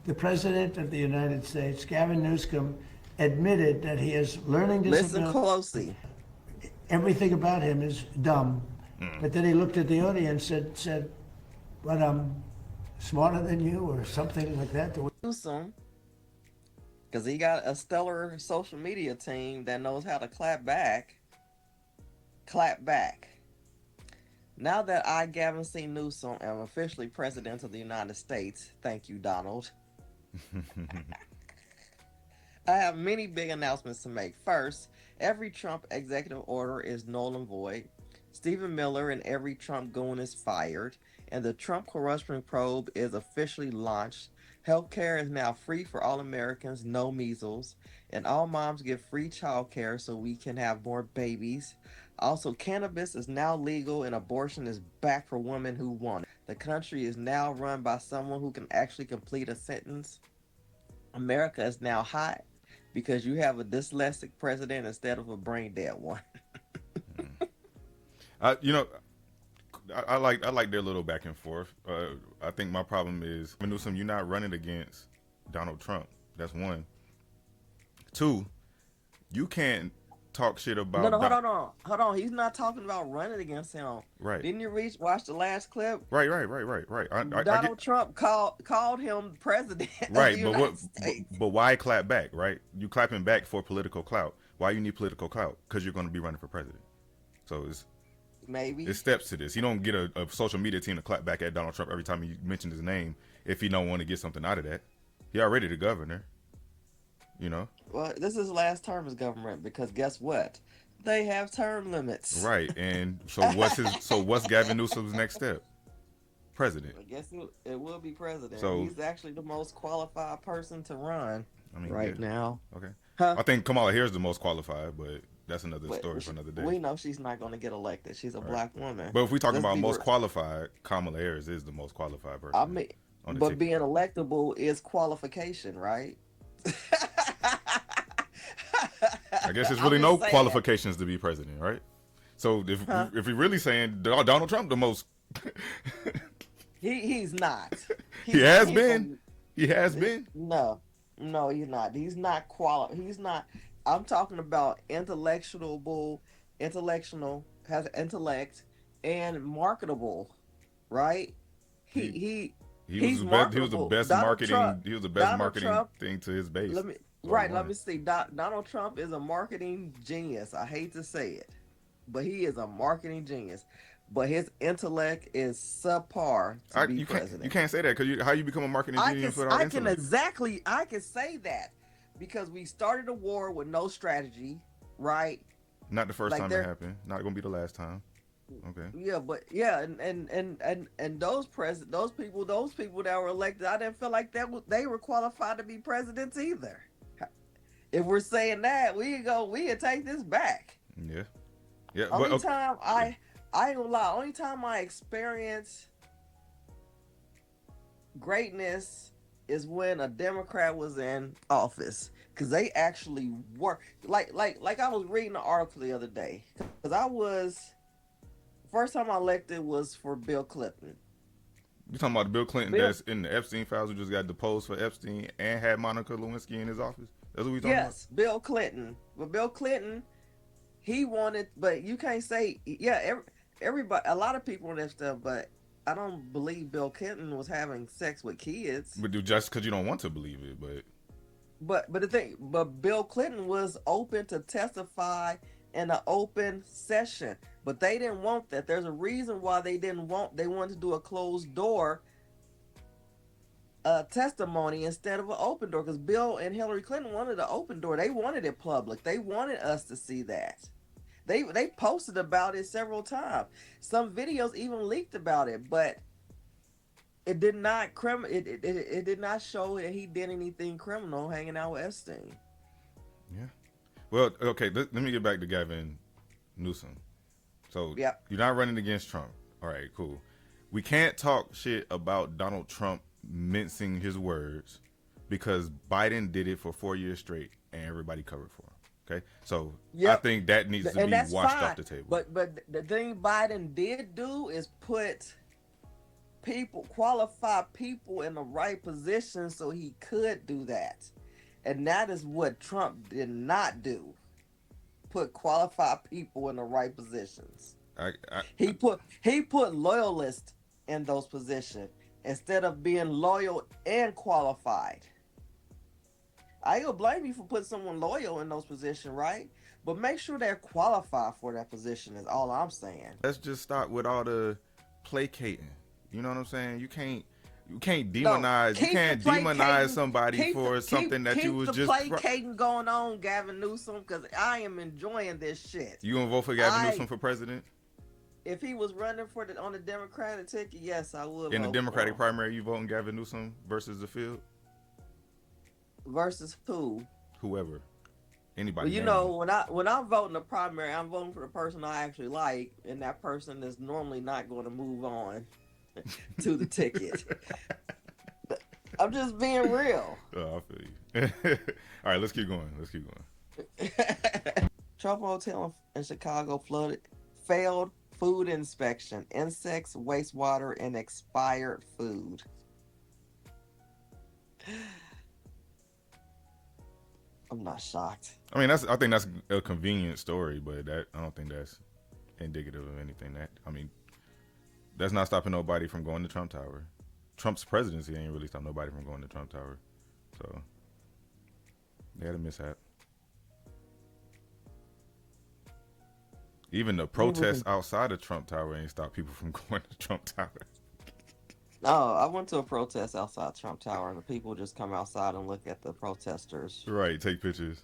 The President of the United States, Gavin Newsom, admitted that he has learning Listen disabilities. closely. Everything about him is dumb. But then he looked at the audience and said, "But I'm smarter than you," or something like that. Newsom, because he got a stellar social media team that knows how to clap back. Clap back. Now that I, Gavin C. Newsom, am officially President of the United States, thank you, Donald, I have many big announcements to make. First, every Trump executive order is null and void. Stephen Miller and every Trump goon is fired, and the Trump corruption probe is officially launched. Healthcare is now free for all Americans, no measles, and all moms get free childcare so we can have more babies. Also, cannabis is now legal and abortion is back for women who want it. The country is now run by someone who can actually complete a sentence. America is now hot because you have a dyslexic president instead of a brain dead one. You know, I like their little back and forth. I think my problem is, Newsom, you're not running against Donald Trump. That's one. Two, you can't talk shit about. No, hold on. He's not talking about running against him. Right. Didn't you watch the last clip? Right. Donald Trump called him president. Right, of the but United States. but why clap back? Right, you clapping back for political clout. Why you need political clout? Because you're going to be running for president. So it's steps to this. You don't get a social media team to clap back at Donald Trump every time you mention his name if he don't want to get something out of that. He already the governor. You know. Well, this is his last term as government because guess what? They have term limits. Right, and so what's Gavin Newsom's next step? President. I guess it will be president. So he's actually the most qualified person to run yeah. now. Okay. Huh? I think Kamala Harris is the most qualified, but that's another story for another day. We know she's not going to get elected. She's a black woman. But if we talking about most qualified, Kamala Harris is the most qualified person. I mean, but being electable is qualification, right? I guess there's really no qualifications to be president, right? So if you're really saying Donald Trump the most, he's not. He has been. No, he's not. He's not He's not. I'm talking about intellectual, has intellect and marketable, right? He was the best marketing. Trump, he was the best marketing thing to his base. Let me see. Donald Trump is a marketing genius. I hate to say it, but he is a marketing genius. But his intellect is subpar to be president. You can't say that because how you become a marketing genius without intellect? I can say that because we started a war with no strategy, right? Not the first time it happened. Not gonna be the last time. Okay. Yeah, but and those people that were elected, I didn't feel like they were qualified to be presidents either. If we're saying that, we can take this back. Yeah. Only time I ain't gonna lie. Only time I experience greatness is when a Democrat was in office, because they actually work. Like I was reading an article the other day, because first time I elected was for Bill Clinton. You talking about Bill Clinton that's in the Epstein files who just got deposed for Epstein and had Monica Lewinsky in his office? That's what we talking about? Yes, Bill Clinton. But Bill Clinton, he wanted, but you can't say, everybody, a lot of people and that stuff, but I don't believe Bill Clinton was having sex with kids. But just because you don't want to believe it, But the thing, but Bill Clinton was open to testify in an open session, but they didn't want that. There's a reason why they wanted to do a closed door testimony instead of an open door, because Bill and Hillary Clinton wanted an open door. They wanted it public. They wanted us to see that. They posted about it several times. Some videos even leaked about it, but it did not it did not show that he did anything criminal hanging out with Epstein. Yeah. Well, okay, let me get back to Gavin Newsom. So you're not running against Trump. All right, cool. We can't talk shit about Donald Trump mincing his words because Biden did it for 4 years straight and everybody covered for him. Okay, so I think that needs to be washed off the table. But the thing Biden did do is put qualify people in the right position so he could do that. And that is what Trump did not do. Put qualified people in the right positions. He put loyalists in those positions instead of being loyal and qualified. I ain't gonna blame you for putting someone loyal in those positions, right? But make sure they're qualified for that position is all I'm saying. Let's just start with all the placating. You know what I'm saying? You can't demonize. You can't demonize somebody for something that you was just placating going on, Gavin Newsom, because I am enjoying this shit. You gonna vote for Gavin Newsom for president? If he was running on the Democratic ticket, yes, I would. In the Democratic primary, you voting Gavin Newsom versus the field? Versus who? Whoever. Anybody. Well, you know, when I'm voting the primary, I'm voting for the person I actually like, and that person is normally not going to move on to the ticket. I'm just being real. Oh, I feel you. All right, let's keep going. Trump Hotel in Chicago flooded, failed food inspection, insects, wastewater, and expired food. I'm not shocked. I mean, I think that's a convenient story, but I don't think that's indicative of anything. That's not stopping nobody from going to Trump Tower. Trump's presidency ain't really stopped nobody from going to Trump Tower. So they had a mishap. Even the protests outside of Trump Tower ain't stopped people from going to Trump Tower. No, I went to a protest outside Trump Tower, and the people just come outside and look at the protesters. Right, take pictures.